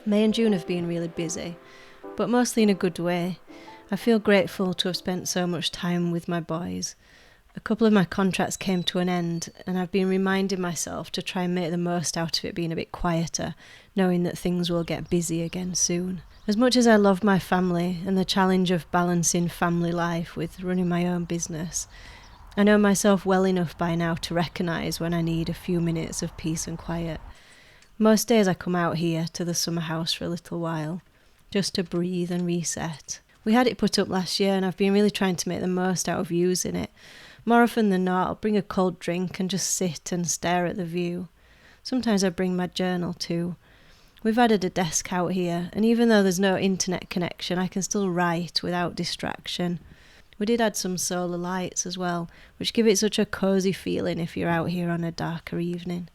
May and June have been really busy, but mostly in a good way. I feel grateful to have spent so much time with my boys. A couple of my contracts came to an end, and I've been reminding myself to try and make the most out of it being a bit quieter, knowing that things will get busy again soon. As much as I love my family and the challenge of balancing family life with running my own business, I know myself well enough by now to recognise when I need a few minutes of peace and quiet. Most days I come out here to the summer house for a little while, just to breathe and reset. We had it put up last year and I've been really trying to make the most out of using it. More often than not, I'll bring a cold drink and just sit and stare at the view. Sometimes I bring my journal too. We've added a desk out here, and even though there's no internet connection, I can still write without distraction. We did add some solar lights as well, which give it such a cosy feeling if you're out here on a darker evening.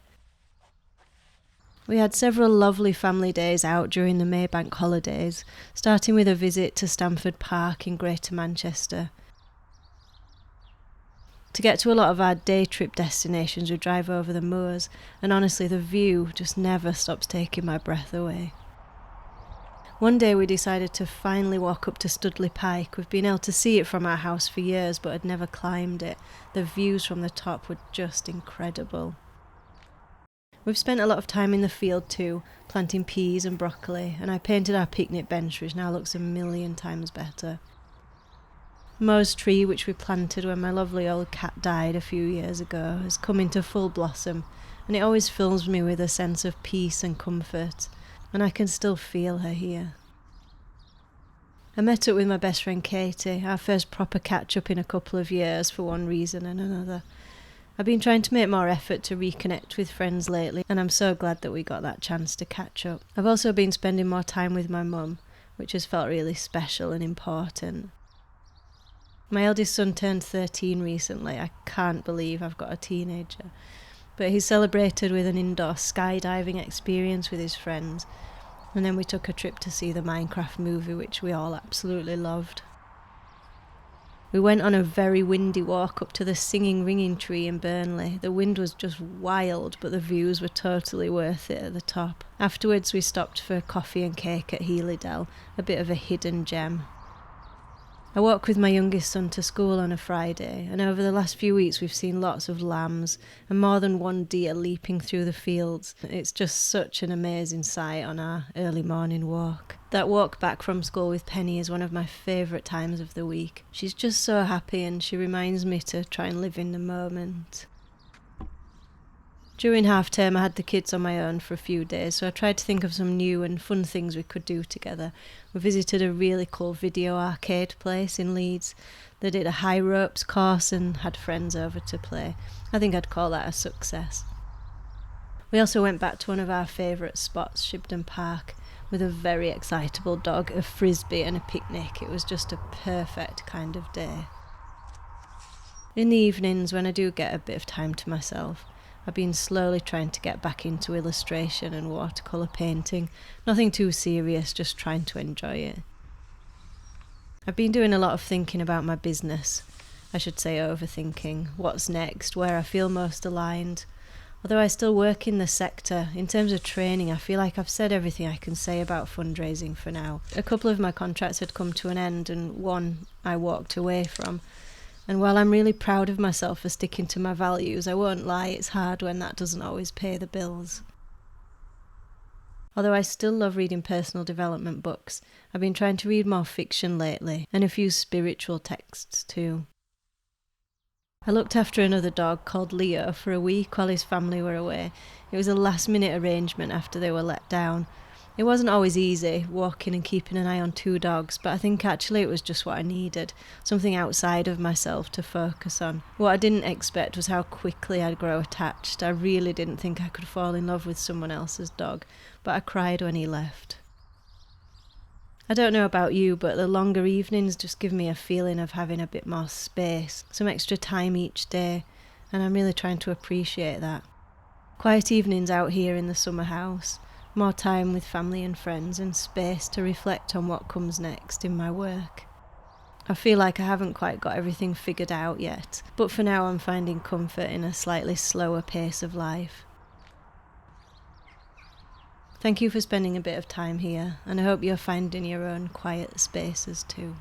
We had several lovely family days out during the May Bank holidays, starting with a visit to Stamford Park in Greater Manchester. To get to a lot of our day trip destinations, we drive over the moors, and honestly the view just never stops taking my breath away. One day we decided to finally walk up to Studley Pike. We've been able to see it from our house for years but had never climbed it. The views from the top were just incredible. We've spent a lot of time in the field too, planting peas and broccoli, and I painted our picnic bench, which now looks 1,000,000 times better. Mo's tree, which we planted when my lovely old cat died a few years ago, has come into full blossom, and it always fills me with a sense of peace and comfort, and I can still feel her here. I met up with my best friend Katie, our first proper catch-up in a couple of years for one reason and another. I've been trying to make more effort to reconnect with friends lately, and I'm so glad that we got that chance to catch up. I've also been spending more time with my mum, which has felt really special and important. My eldest son turned 13 recently. I can't believe I've got a teenager. But he celebrated with an indoor skydiving experience with his friends, and then we took a trip to see the Minecraft movie, which we all absolutely loved. We went on a very windy walk up to the Singing Ringing Tree in Burnley. The wind was just wild, but the views were totally worth it at the top. Afterwards we stopped for coffee and cake at Healey, a bit of a hidden gem. I walk with my youngest son to school on a Friday, and over the last few weeks we've seen lots of lambs and more than one deer leaping through the fields. It's just such an amazing sight on our early morning walk. That walk back from school with Penny is one of my favourite times of the week. She's just so happy and she reminds me to try and live in the moment. During half term I had the kids on my own for a few days, so I tried to think of some new and fun things we could do together. We visited a really cool video arcade place in Leeds. They did a high ropes course and had friends over to play. I think I'd call that a success. We also went back to one of our favourite spots, Shibden Park, with a very excitable dog, a frisbee and a picnic. It was just a perfect kind of day. In the evenings, when I do get a bit of time to myself, I've been slowly trying to get back into illustration and watercolour painting. Nothing too serious, just trying to enjoy it. I've been doing a lot of thinking about my business. I should say overthinking. What's next? Where I feel most aligned? Although I still work in the sector, in terms of training, I feel like I've said everything I can say about fundraising for now. A couple of my contracts had come to an end and one I walked away from. And while I'm really proud of myself for sticking to my values, I won't lie, it's hard when that doesn't always pay the bills. Although I still love reading personal development books, I've been trying to read more fiction lately, and a few spiritual texts too. I looked after another dog called Leo for a week while his family were away. It was a last-minute arrangement after they were let down. It wasn't always easy, walking and keeping an eye on two dogs, but I think actually it was just what I needed, something outside of myself to focus on. What I didn't expect was how quickly I'd grow attached. I really didn't think I could fall in love with someone else's dog, but I cried when he left. I don't know about you, but the longer evenings just give me a feeling of having a bit more space, some extra time each day, and I'm really trying to appreciate that. Quiet evenings out here in the summer house, more time with family and friends, and space to reflect on what comes next in my work. I feel like I haven't quite got everything figured out yet, but for now I'm finding comfort in a slightly slower pace of life. Thank you for spending a bit of time here, and I hope you're finding your own quiet spaces too.